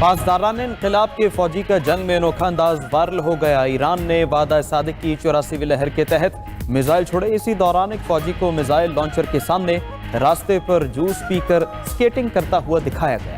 پاسداران انقلاب کے فوجی کا جنگ میں انوکھا انداز وائرل ہو گیا۔ ایران نے وعدہ صادق کی 84ویں لہر کے تحت میزائل چھوڑے۔ اسی دوران ایک فوجی کو میزائل لانچر کے سامنے راستے پر جوس پی کر سکیٹنگ کرتا ہوا دکھایا گیا۔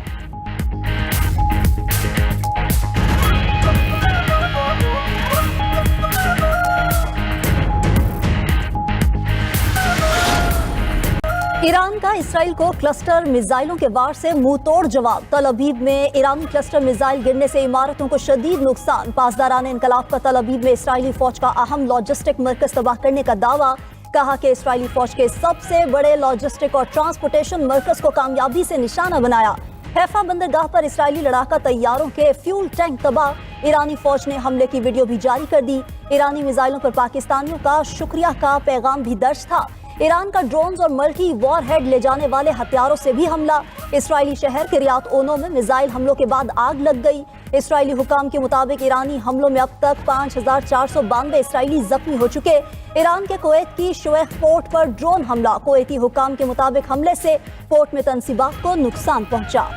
ایران کا اسرائیل کو کلسٹر میزائلوں کے وار سے منہ توڑ جواب۔ تل ابیب میں ایرانی کلسٹر میزائل گرنے سے عمارتوں کو شدید نقصان۔ پاسداران انقلاب کا تل ابیب میں اسرائیلی فوج کا اہم لاجسٹک مرکز تباہ کرنے کا دعویٰ۔ کہا کہ اسرائیلی فوج کے سب سے بڑے لاجسٹک اور ٹرانسپورٹیشن مرکز کو کامیابی سے نشانہ بنایا۔ حیفا بندرگاہ پر اسرائیلی لڑاکا طیاروں کے فیول ٹینک تباہ۔ ایرانی فوج نے حملے کی ویڈیو بھی جاری کر دی۔ ایرانی میزائلوں پر پاکستانیوں کا شکریہ کا پیغام بھی درج تھا۔ ایران کا ڈرونز اور ملٹی وار ہیڈ لے جانے والے ہتھیاروں سے بھی حملہ۔ اسرائیلی شہر کریات اونو میں میزائل حملوں کے بعد آگ لگ گئی۔ اسرائیلی حکام کے مطابق ایرانی حملوں میں اب تک 5492 اسرائیلی زخمی ہو چکے۔ ایران کے کویت کی شویخ پورٹ پر ڈرون حملہ۔ کویتی حکام کے مطابق حملے سے پورٹ میں تنصیبات کو نقصان پہنچا۔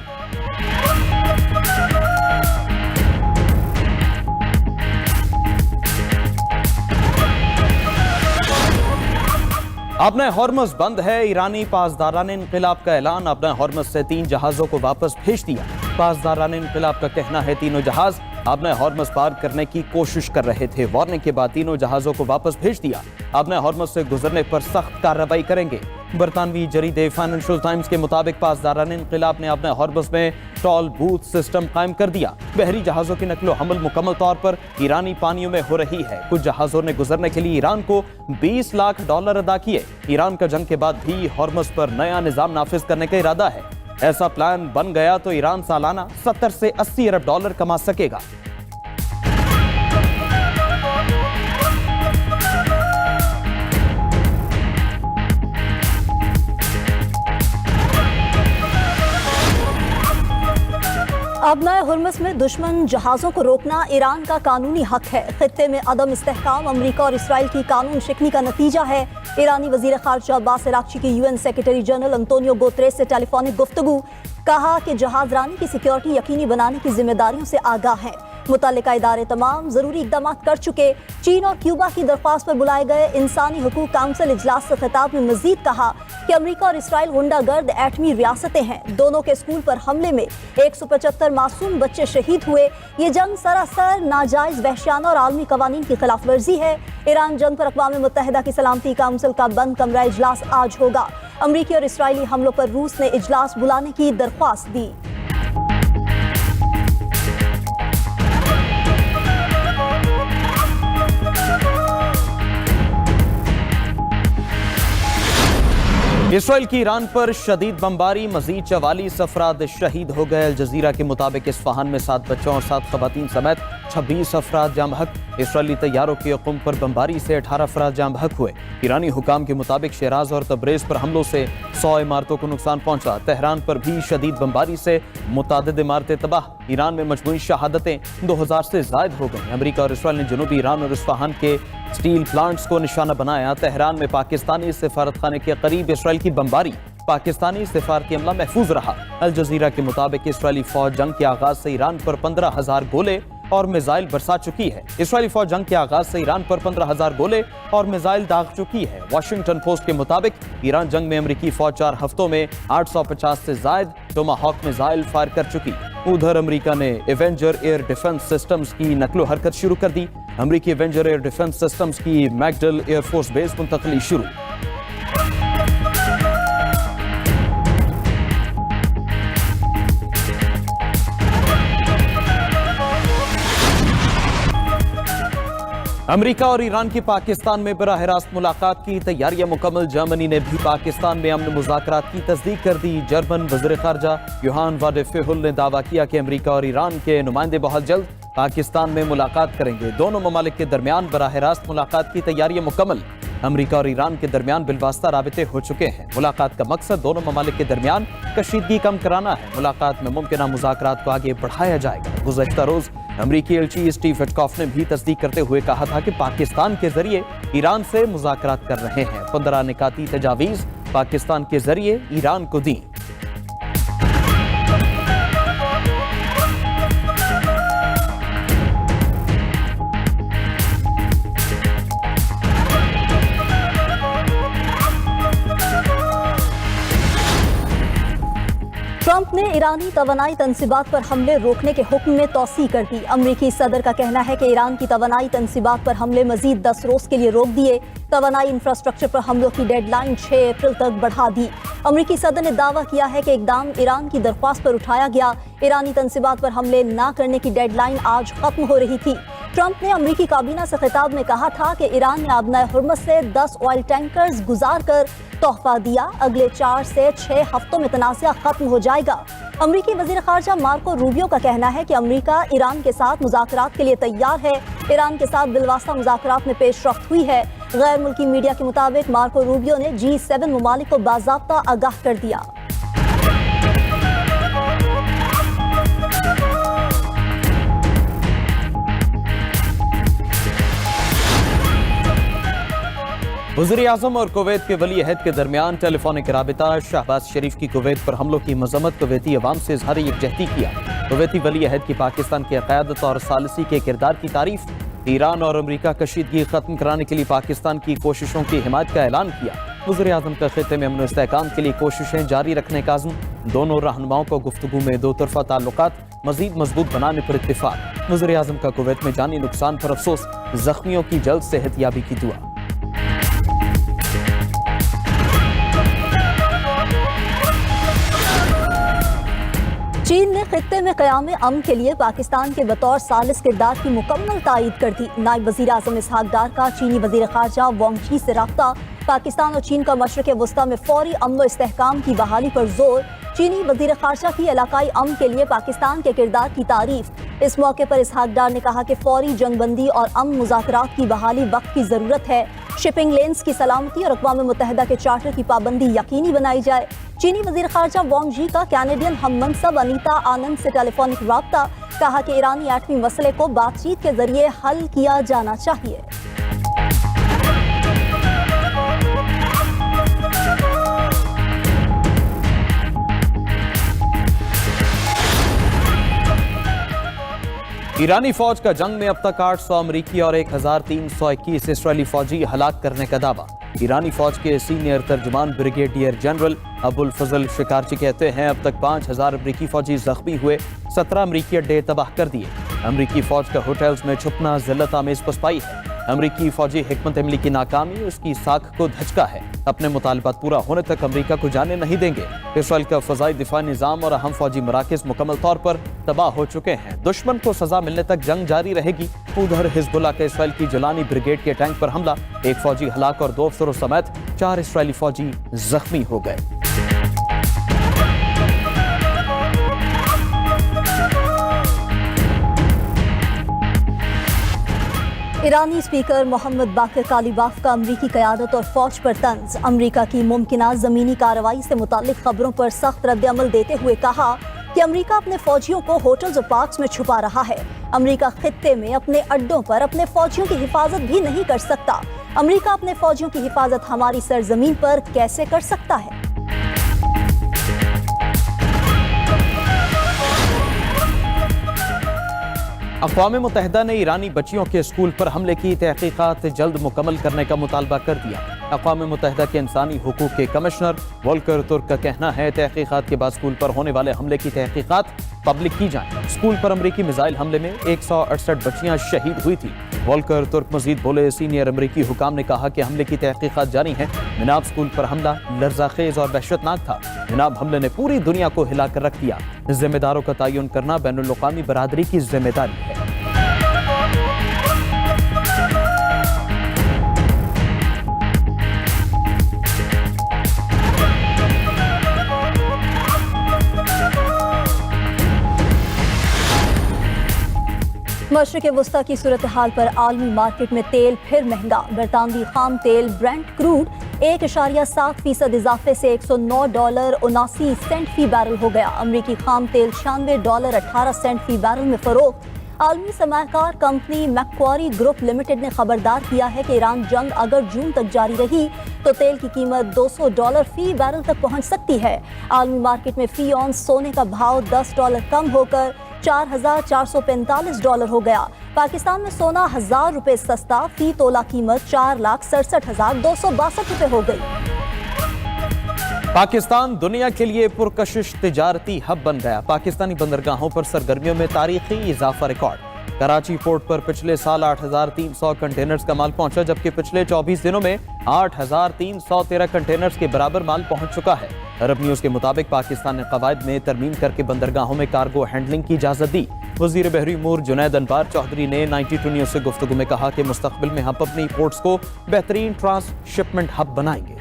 آبنہ ہارمز بند ہے۔ ایرانی پاسداران انقلاب کا اعلان۔ آبنہ ہارمز سے 3 جہازوں کو واپس بھیج دیا۔ پاسداران انقلاب کا کہنا ہے تینوں جہاز آبنہ ہارمز پار کرنے کی کوشش کر رہے تھے۔ وارننگ کے بعد تینوں جہازوں کو واپس بھیج دیا۔ آبنہ ہارمز سے گزرنے پر سخت کارروائی کریں گے۔ برطانوی جریدے فائنینشل ٹائمز کے مطابق پاسداران انقلاب نے آبنہ ہارمز میں ٹول بوتھ سسٹم قائم کر دیا۔ بحری جہازوں کی نقل و حمل مکمل طور پر ایرانی پانیوں میں ہو رہی ہے۔ کچھ جہازوں نے گزرنے کے لیے ایران کو $20 لاکھ ادا کیے۔ ایران کا جنگ کے بعد بھی ہارمز پر نیا نظام نافذ کرنے کا ارادہ ہے۔ ایسا پلان بن گیا تو ایران سالانہ $70 سے $80 ارب کما سکے گا۔ آبنہ ہرمز میں دشمن جہازوں کو روکنا ایران کا قانونی حق ہے۔ خطے میں عدم استحکام امریکہ اور اسرائیل کی قانون شکنی کا نتیجہ ہے۔ ایرانی وزیر خارجہ عباس عراقچی کی UN سیکرٹری جنرل انطونیو گوتریس سے ٹیلی فونک گفتگو۔ کہا کہ جہاز رانی کی سیکیورٹی یقینی بنانے کی ذمہ داریوں سے آگاہ ہیں۔ متعلقہ ادارے تمام ضروری اقدامات کر چکے۔ چین اور کیوبا کی درخواست پر بلائے گئے انسانی حقوق کونسل اجلاس سے خطاب میں مزید کہا کہ امریکہ اور اسرائیل غنڈہ گرد ایٹمی ریاستیں ہیں۔ دونوں کے اسکول پر حملے میں 175 معصوم بچے شہید ہوئے۔ یہ جنگ سراسر ناجائز، وحشیانہ اور عالمی قوانین کی خلاف ورزی ہے۔ ایران جنگ پر اقوام متحدہ کی سلامتی کونسل کا بند کمرہ اجلاس آج ہوگا۔ امریکی اور اسرائیلی حملوں پر روس نے اجلاس بلانے کی درخواست دی۔ اسرائیل کی ایران پر شدید بمباری، مزید 44 افراد شہید ہو گئے۔ الجزیرہ کے مطابق اصفہان میں 7 بچوں اور 7 خواتین سمیت 26 افراد جاں بحق۔ اسرائیلی طیاروں کی قم پر بمباری سے 18 افراد جاں بحق ہوئے۔ ایرانی حکام کے مطابق شیراز اور تبریز پر حملوں سے 100 عمارتوں کو نقصان پہنچا۔ تہران پر بھی شدید بمباری سے متعدد عمارتیں تباہ۔ ایران میں مجموعی شہادتیں 2000 سے زائد ہو گئیں۔ امریکہ اور اسرائیل نے جنوبی ایران اور اصفہان کے سٹیل پلانٹس کو نشانہ بنایا۔ تہران میں پاکستانی سفارت خانے کے قریب اسرائیل کی بمباری، پاکستانی سفارتی عملہ محفوظ رہا۔ الجزیرہ کے مطابق اسرائیلی فوج جنگ کے آغاز سے ایران پر 15,000 گولے اور میزائل برسا چکی ہے۔ اسرائیلی فوج جنگ کے آغاز سے ایران پر 15,000 گولے اور میزائل داغ چکی ہے۔ واشنگٹن پوسٹ کے مطابق ایران جنگ میں امریکی فوج 4 ہفتوں میں 850 سے زائد ٹوماہاک میزائل فائر کر چکی۔ ادھر امریکہ نے ایونجر ایئر ڈیفنس سسٹمز کی نقل و حرکت شروع کر دی۔ امریکی ایونجر ایئر ڈیفنس سسٹمز کی میکڈل ایئر فورس بیس منتقلی شروع۔ امریکہ اور ایران کی پاکستان میں براہ راست ملاقات کی تیاریاں مکمل۔ جرمنی نے بھی پاکستان میں امن مذاکرات کی تصدیق کر دی۔ جرمن وزیر خارجہ یوہان واڈے-فیہل نے دعویٰ کیا کہ امریکہ اور ایران کے نمائندے بہت جلد پاکستان میں ملاقات کریں گے۔ دونوں ممالک کے درمیان براہ راست ملاقات کی تیاریاں مکمل۔ امریکہ اور ایران کے درمیان بالواسطہ رابطے ہو چکے ہیں۔ ملاقات کا مقصد دونوں ممالک کے درمیان کشیدگی کم کرانا ہے۔ ملاقات میں ممکنہ مذاکرات کو آگے بڑھایا جائے گا۔ گزشتہ روز امریکی ایلچی اسٹیو وٹکاف نے بھی تصدیق کرتے ہوئے کہا تھا کہ پاکستان کے ذریعے ایران سے مذاکرات کر رہے ہیں۔ 15 نکاتی تجاویز پاکستان کے ذریعے ایران کو دیں۔ ईरानी तवानाई तंसीबात पर हमले रोकने के हुक्म में तौसी कर दी। अमरीकी सदर का कहना है कि ईरान की तवानाई तंसीबात पर हमले मजीद 10 रोज के लिए रोक दिए। तवानाई इंफ्रास्ट्रक्चर पर हमलों की डेडलाइन 6 अप्रैल तक बढ़ा दी। अमरीकी सदर ने दावा किया है कि इकदाम ईरान की दरख्वास्त पर उठाया गया। ईरानी तंसीबात पर हमले न करने की डेडलाइन आज खत्म हो रही थी। ट्रंप ने अमरीकी काबीना से खिताब में कहा था कि ईरान ने आबनाए हुर्मुज़ से 10 ऑयल टैंकर्स गुजार कर तोहफा दिया। अगले 4 से 6 हफ्तों में तनाज़ा खत्म हो जाएगा। अमरीकी वज़ीर ख़ारजा मार्को रूबियो का कहना है कि अमरीका ईरान के साथ मुज़ाकरात के लिए तैयार है। ईरान के साथ बिलवास्ता मुज़ाकरात में पेशरफ्त हुई है। गैर मुल्की मीडिया के मुताबिक मार्को रूबियो ने G7 ममालिक को बाज़ाब्ता आगाह कर दिया। वज़ीर आज़म और कुवैत के वली अहद के दरमियान टेलीफोनिक राबिता। शहबाज शरीफ की कुवैत पर हमलों की मजम्मत। कुवैती अवाम से इज़हार यकजहती किया। कुवैती वली अहद की पाकिस्तान की क़यादत और सालिसी के किरदार की तारीफ। ईरान और अमरीका कशीदगी खत्म कराने के लिए पाकिस्तान की कोशिशों की हिमायत का ऐलान किया। वज़ीर आज़म का खित्ते में अमन व इस्तेहकाम के लिए कोशिशें जारी रखने का अज़्म। दोनों रहनुमाओं को गुफ्तगू में दो तरफ़ा ताल्लुकात मज़ीद मजबूत बनाने पर इत्तिफ़ाक़। वज़ीर आज़म का कुवैत में जानी नुकसान पर अफसोस। ज़ख्मियों की जल्द सेहतयाबी की दुआ। चीन ने खित्ते में क़याम अमन के लिए पाकिस्तान के बतौर सालिस किरदार की मुकम्मल तायीद कर दी। नायब वज़ीर आज़म इसहाक डार का चीनी वज़ीर ख़ारजा वांग यी से राब्ता। पाकिस्तान और चीन का मशरक़ वस्ता में फौरी अमन व इस्तेहकाम की बहाली पर जोर। चीनी वज़ीर ख़ारजा की इलाकाई अमन के लिए पाकिस्तान के किरदार की तारीफ। इस मौके पर इसहाक डार ने कहा कि फौरी जंगबंदी और अमन मुज़ाकरात की बहाली वक्त की ज़रूरत है। शिपिंग लेन्स की सलामती और अक़वाम मुत्तहिदा के चार्टर की पाबंदी यकीनी बनाई जाए। चीनी वज़ीर ख़ारजा वांग यी का कैनेडियन हम मनसब अनीता आनंद से टेलीफोनिक राब्ता। कहा कि ईरानी एटमी मसले को बातचीत के जरिए हल किया जाना चाहिए। ईरानी फौज का जंग में अब तक 800 अमरीकी और 1321 इसराइली फौजी हलाक करने का दावा। ईरानी फौज के सीनियर तर्जुमान ब्रिगेडियर जनरल अबुल फजल शिकारची कहते हैं अब तक 5000 अमरीकी फौजी जख्मी हुए, 17 अमरीकी अड्डे तबाह कर दिए। अमरीकी फौज का होटल्स में छुपना जिल्लत आमेज पसपाई है। अमरीकी फौजी हिकमत अमली की नाकामी उसकी साख को धचका है। अपने मुतालबात पूरा होने तक अमरीका को जाने नहीं देंगे। इसराइल का फ़ज़ाई दिफा निज़ाम और अहम फौजी मराकज़ मुकम्मल तौर पर तबाह हो चुके हैं। दुश्मन को सजा मिलने तक जंग जारी रहेगी। उधर हिजबुल्लाह के इसराइल की जलानी ब्रिगेड के टैंक पर हमला, एक फौजी हलाक और 2 अफसरों समेत 4 इसराइली फौजी जख्मी हो गए। ईरानी स्पीकर मोहम्मद बाकिर कालीबाफ का अमरीकी क़यादत और फौज पर तंज। अमरीका की मुमकिना ज़मीनी कार्रवाई से मुताल्लिक खबरों पर सख्त रद्द-ए-अमल देते हुए कहा कि अमरीका अपने फौजियों को होटल्स और पार्क्स में छुपा रहा है। अमरीका खित्ते में अपने अड्डों पर अपने फौजियों की हिफाजत भी नहीं कर सकता। अमरीका अपने फौजियों की हिफाजत हमारी सरजमीन पर कैसे कर सकता है? अक़वाम मुत्तहिदा ने ईरानी बच्चियों के स्कूल पर हमले की तहक़ीक़ात जल्द मुकम्मल करने का मुतालबा कर दिया। अक़वाम मुत्तहिदा के इंसानी हुकूक़ के कमिश्नर वोल्कर तुर्क का कहना है तहक़ीक़ात के बाद स्कूल पर होने वाले हमले की तहक़ीक़ात पब्लिक की जाए। स्कूल पर अमरीकी मिसाइल हमले में 168 बच्चियां शहीद हुई थी। वोल्कर तुर्क मजीद बोले सीनियर अमरीकी हुकाम ने कहा कि हमले की तहक़ीक़ात जारी हैं। जनाब स्कूल पर हमला लर्ज़ाखेज़ और वहशतनाक था। जनाब हमले ने पूरी दुनिया को हिला कर रख दिया। जिम्मेदारों का तयन करना बैनुल अक़वामी बरादरी की जिम्मेदारी है। मशरिक़ वस्ता की सूरत हाल पर आलमी मार्केट में तेल फिर महंगा। बरतानवी खाम तेल ब्रेंट क्रूड 1.7% इजाफे से $109.79 फी बैरल हो गया। अमरीकी खाम तेल $96.18 फी बैरल में फरोख्त। आलमी सरमायाकार कंपनी मैक्वारी ग्रुप लिमिटेड ने खबरदार किया है कि ईरान जंग अगर जून तक जारी रही तो तेल की कीमत $200 फी बैरल तक पहुंच सकती है। आलमी मार्केट में फी ऑन्स सोने का भाव $10 कम होकर $4,445 हो गया। पाकिस्तान में सोना 1000 रुपए सस्ता, फी तोला कीमत 4,67,262 रुपए हो गई। पाकिस्तान दुनिया के लिए पुरकशिश तिजारती हब बन गया। पाकिस्तानी बंदरगाहों पर सरगर्मियों में तारीखी इजाफा रिकॉर्ड। कराची पोर्ट पर पिछले साल 8,300 कंटेनर्स का माल पहुंचा, जबकि पिछले 24 दिनों में 8,313 कंटेनर्स के बराबर माल पहुंच चुका है। अरब न्यूज के मुताबिक पाकिस्तान ने कवायद में तरमीम करके बंदरगाहों में कार्गो हैंडलिंग की इजाजत दी। वजीर बहरी उमूर जुनैद अनवार चौधरी ने 92 न्यूज से गुफ्तगू में कहा कि मुस्तकबिल में हम अपनी पोर्ट्स को बेहतरीन ट्रांसशिपमेंट हब बनाएंगे।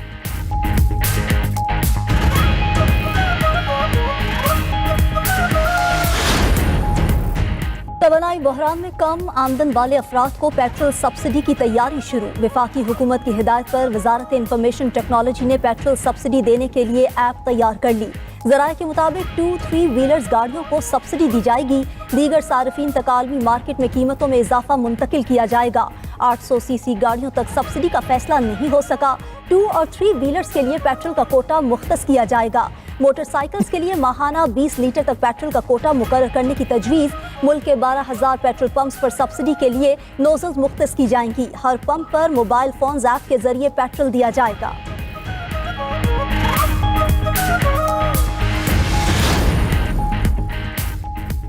तवानाई बहरान में कम आमदन वाले अफराद को पेट्रोल सब्सिडी की तैयारी शुरू। वफाकी हुकूमत की हिदायत पर वजारत इंफॉर्मेशन टेक्नोलॉजी ने पेट्रोल सब्सिडी देने के लिए ऐप तैयार कर ली। ज़राए के मुताबिक 2-3 व्हीलर्स गाड़ियों को सब्सिडी दी जाएगी। दीगर सार्फिन तक आलमी मार्केट में कीमतों में इजाफा मुंतकिल किया जाएगा। 800 सीसी गाड़ियों तक सब्सिडी का फैसला नहीं हो सका। 2 और 3 व्हीलर्स के लिए पेट्रोल का कोटा मुख्तस किया जाएगा। मोटरसाइकिल्स के लिए माहाना 20 लीटर तक पेट्रोल का कोटा मुकर्रर करने की तजवीज़। मुल्क के 12,000 पेट्रोल पंप्स पर सब्सिडी के लिए नोजल्स मुख्तस की जाएंगी। हर पंप पर मोबाइल फोन्स ऐप के जरिए पेट्रोल दिया जाएगा।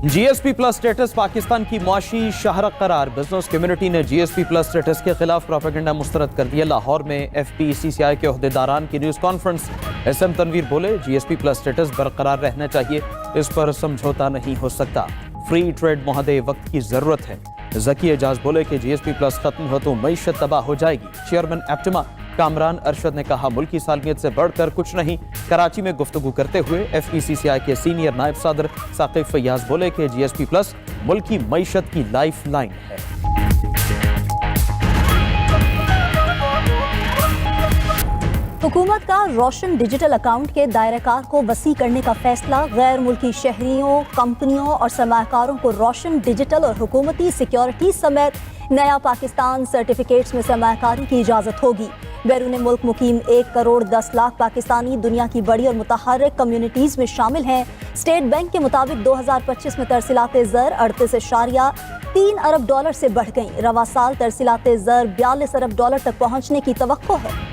जीएसपी प्लस स्टेटस पाकिस्तान की मुआशी शाहरग करार। बिजनेस कम्युनिटी ने जीएसपी प्लस स्टेटस के खिलाफ प्रोपेगेंडा मुस्तरद कर दिया। लाहौर में FPCCI के ओहदेदारान की न्यूज कॉन्फ्रेंस। SM तनवीर बोले, जीएसपी प्लस स्टेटस बरकरार रहना चाहिए, इस पर समझौता नहीं हो सकता। फ्री ट्रेड मुआहदे वक्त की जरूरत है। जकी एजाज बोले कि जीएसपी प्लस खत्म हो तो मईशत तबाह हो जाएगी। चेयरमैन एप्टिमा कामरान अरशद ने कहा, मुल्क की सालमियत से बढ़कर कुछ नहीं। कराची में गुफ्तगू करते हुए FPCCI के सीनियर नायब सदर साकिब फैयाज बोले कि जीएसपी प्लस मुल्क की मईशत की लाइफ लाइन है। हुकूमत का रोशन डिजिटल अकाउंट के दायरेकार को वसी करने का फैसला। गैर मुल्की शहरियों, कंपनियों और सरमाकारों को रोशन डिजिटल और हुकूमती सिक्योरिटी समेत नया पाकिस्तान सर्टिफिकेट्स में सरमाकारी की इजाज़त होगी। बैरून मुल्क मुकीम 1 करोड़ 10 लाख पाकिस्तानी दुनिया की बड़ी और मुतहर्रिक कम्युनिटीज़ में शामिल हैं। स्टेट बैंक के मुताबिक 2025 में तरसीलात ज़र 38.3 अरब डॉलर से बढ़ गई। रवा साल तरसीलात ज़र 42 अरब डॉलर तक पहुँचने की तवक्को है।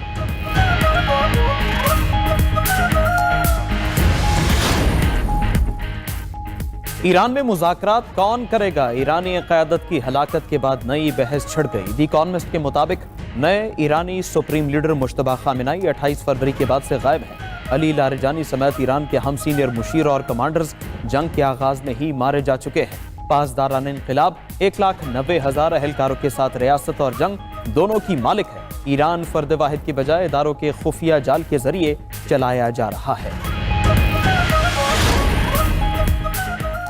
ईरान में मुज़ाकरात कौन करेगा? ईरानी क़यादत की हलाकत के बाद नई बहस छिड़ गई। दी इकॉनमिस्ट के मुताबिक नए ईरानी सुप्रीम लीडर मुश्तबा खामेनाई 28 फरवरी के बाद से गायब हैं। अली लारिजानी समेत ईरान के हम सीनियर मुशीर और कमांडर्स जंग के आगाज में ही मारे जा चुके हैं। पासदारान इनक़िलाब 1,90,000 अहलकारों के साथ रियासत और जंग दोनों की मालिक है। ईरान फर्द वाहिद की बजाय इदारों के खुफिया जाल के जरिए चलाया जा रहा है।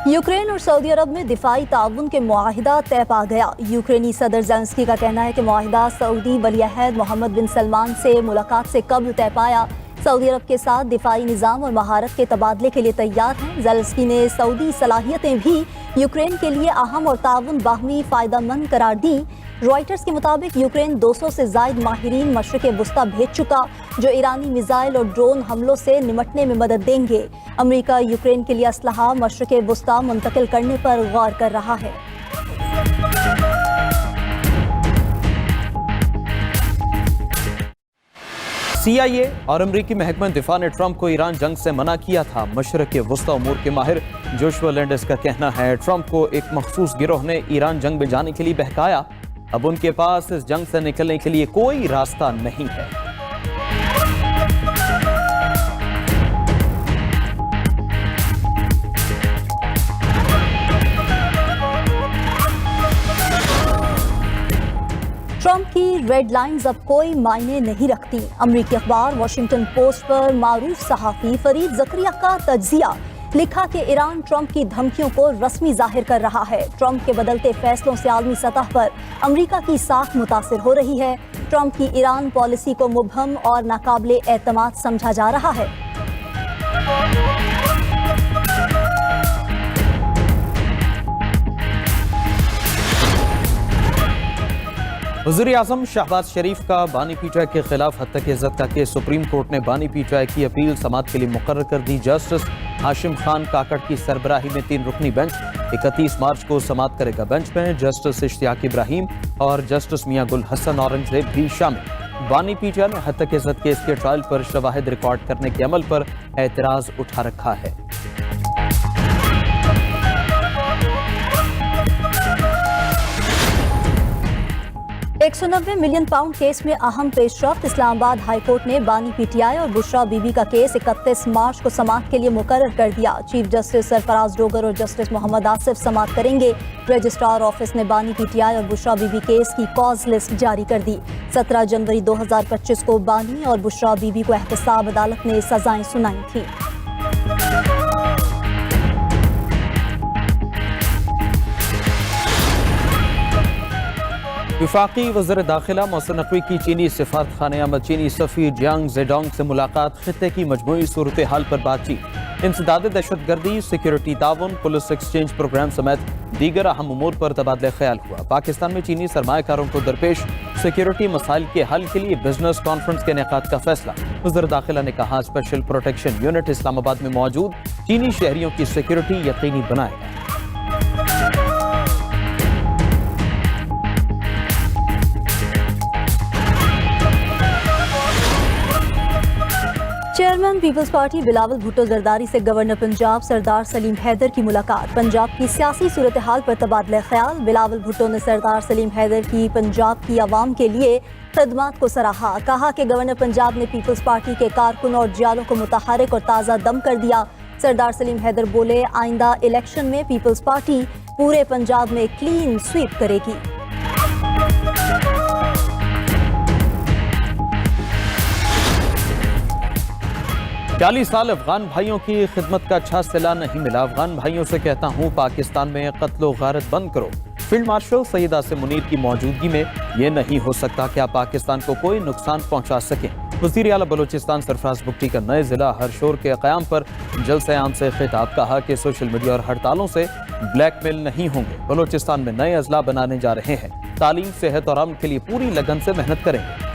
यूक्रेन और सऊदी अरब में दिफाई ताउन के मुआहिदा तय पा गया। यूक्रेनी सदर ज़ेलेंस्की का कहना है कि मुआहिदा सऊदी वलीअहद मोहम्मद बिन सलमान से मुलाकात से कब्ल तय पाया। सऊदी अरब के साथ दिफाई निज़ाम और महारत के तबादले के लिए तैयार हैं। ज़ेलेंस्की ने सऊदी सलाहियतें भी यूक्रेन के लिए अहम और ताउन बाहमी फ़ायदेमंद करार दी। रॉयटर्स के मुताबिक यूक्रेन 200 से ज़ायद माहिरीन मशरिक़ वुस्ता भेज चुका, जो ईरानी मिसाइल और ड्रोन हमलों से निमटने में मदद देंगे। अमेरिका यूक्रेन के लिए असलहा मशरिक़ वुस्ता मुंतकिल करने पर गौर कर रहा है। CIA और अमरीकी महकमा दिफा ने ट्रंप को ईरान जंग से मना किया था। मशरिक़ वुस्ता उमूर के माहिर जोशुआ लैंडस का कहना है, ट्रंप को एक मखसूस गिरोह ने ईरान जंग में जाने के लिए बहकाया। अब उनके पास इस जंग से निकलने के लिए कोई रास्ता नहीं है। ट्रंप की रेड लाइंस अब कोई मायने नहीं रखती। अमरीकी अखबार वाशिंगटन पोस्ट पर मारूफ सहाफ़ी फरीद ज़करिया का तज्जिया लिखा कि ईरान ट्रंप की धमकियों को रस्मी जाहिर कर रहा है। ट्रंप के बदलते फैसलों से आलमी सतह पर अमरीका की साख मुतासिर हो रही है। ट्रंप की ईरान पॉलिसी को मुबहम और नाकाबिले एतमाद समझा जा रहा है। वज़ीर आज़म शहबाज शरीफ का बानी पीटीआई के खिलाफ हत्या की इज्जत का केस सुप्रीम कोर्ट ने बानी पीटीआई की अपील समाअत के लिए मुकर्रर कर दी। जस्टिस हाशिम खान काकड़ की सरबराही में 3 रुकनी बेंच 31 मार्च को समाअत करेगा। बेंच में जस्टिस इश्तियाक इब्राहिम और जस्टिस मियां गुल हसन औरंगजेब भी शामिल। بانی پی ٹی آئی نے حد تک عزت کیس کے ٹرائل پر شواہد ریکارڈ کرنے کے عمل پر اعتراض اٹھا رکھا ہے۔ 190 ملین پاؤنڈ کیس میں اہم پیش رفت۔ اسلام آباد ہائی کورٹ نے بانی پی ٹی آئی اور بشرا بی بی کا کیس 31 مارچ کو سماعت کے لیے مقرر کر دیا۔ چیف جسٹس سرفراز ڈوگر اور جسٹس محمد آصف سماعت کریں گے۔ رجسٹرار آفس نے بانی پی ٹی آئی اور بشرا بی بی کیس کی کاز لسٹ جاری کر دی۔ 17 جنوری 2025 کو بانی اور بشرا بی بی کو احتساب عدالت نے سزائیں سنائی تھیں۔ وفاقی وزیر داخلہ محسن نقوی کی چینی سفارت خانہ میں چینی سفیر جیانگ زیڈونگ سے ملاقات، خطے کی مجموعی صورتحال پر بات چیت، انسداد دہشت گردی، سیکیورٹی تعاون، پولیس ایکسچینج پروگرام سمیت دیگر اہم امور پر تبادلہ خیال ہوا۔ پاکستان میں چینی سرمایہ کاروں کو درپیش سیکیورٹی مسائل کے حل کے لیے بزنس کانفرنس کے انعقاد کا فیصلہ۔ وزیر داخلہ نے کہا اسپیشل پروٹیکشن یونٹ اسلام آباد میں موجود چینی شہریوں کی سیکیورٹی یقینی بنائے گا۔ Chairman Peoples party Bilawal Bhutto Zardari سے گورنر پنجاب سردار سلیم حیدر کی ملاقات، پنجاب کی سیاسی صورتحال پر تبادلہ خیال۔ بلاول بھٹو نے سردار سلیم حیدر کی پنجاب کی عوام کے لیے خدمات کو سراہا، کہا کہ گورنر پنجاب نے پیپلز پارٹی کے کارکنوں اور جیالوں کو متحرک اور تازہ دم کر دیا۔ سردار سلیم حیدر بولے آئندہ الیکشن میں پیپلز پارٹی پورے پنجاب میں کلین سویپ کرے گی۔ 40 سال افغان بھائیوں کی خدمت کا اچھا صلہ نہیں ملا، افغان بھائیوں سے کہتا ہوں پاکستان میں قتل و غارت بند کرو۔ فیلڈ مارشل سید عاصم منیر کی موجودگی میں یہ نہیں ہو سکتا کہ آپ پاکستان کو کوئی نقصان پہنچا سکیں۔ وزیر اعلیٰ بلوچستان سرفراز بگٹی کا نئے ضلع ہرشور کے قیام پر جلسہ عام سے خطاب، کہا کہ سوشل میڈیا اور ہڑتالوں سے بلیک میل نہیں ہوں گے، بلوچستان میں نئے اضلاع بنانے جا رہے ہیں، تعلیم، صحت اور امن کے لیے پوری لگن سے محنت کریں گے۔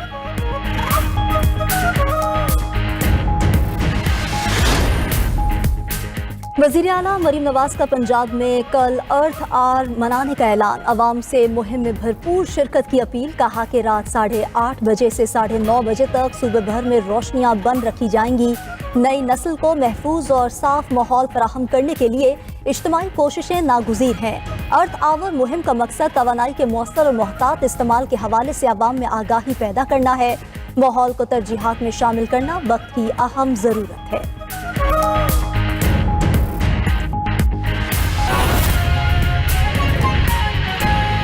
وزیر اعلیٰ مریم نواز کا پنجاب میں کل ارتھ آر منانے کا اعلان، عوام سے مہم میں بھرپور شرکت کی اپیل، کہا کہ رات 8:30 بجے سے 9:30 بجے تک صوبے بھر میں روشنیاں بند رکھی جائیں گی۔ نئی نسل کو محفوظ اور صاف ماحول فراہم کرنے کے لیے اجتماعی کوششیں ناگزیر ہیں۔ ارتھ آور مہم کا مقصد توانائی کے مؤثر اور محتاط استعمال کے حوالے سے عوام میں آگاہی پیدا کرنا ہے۔ ماحول کو ترجیحات میں شامل کرنا وقت کی اہم ضرورت ہے۔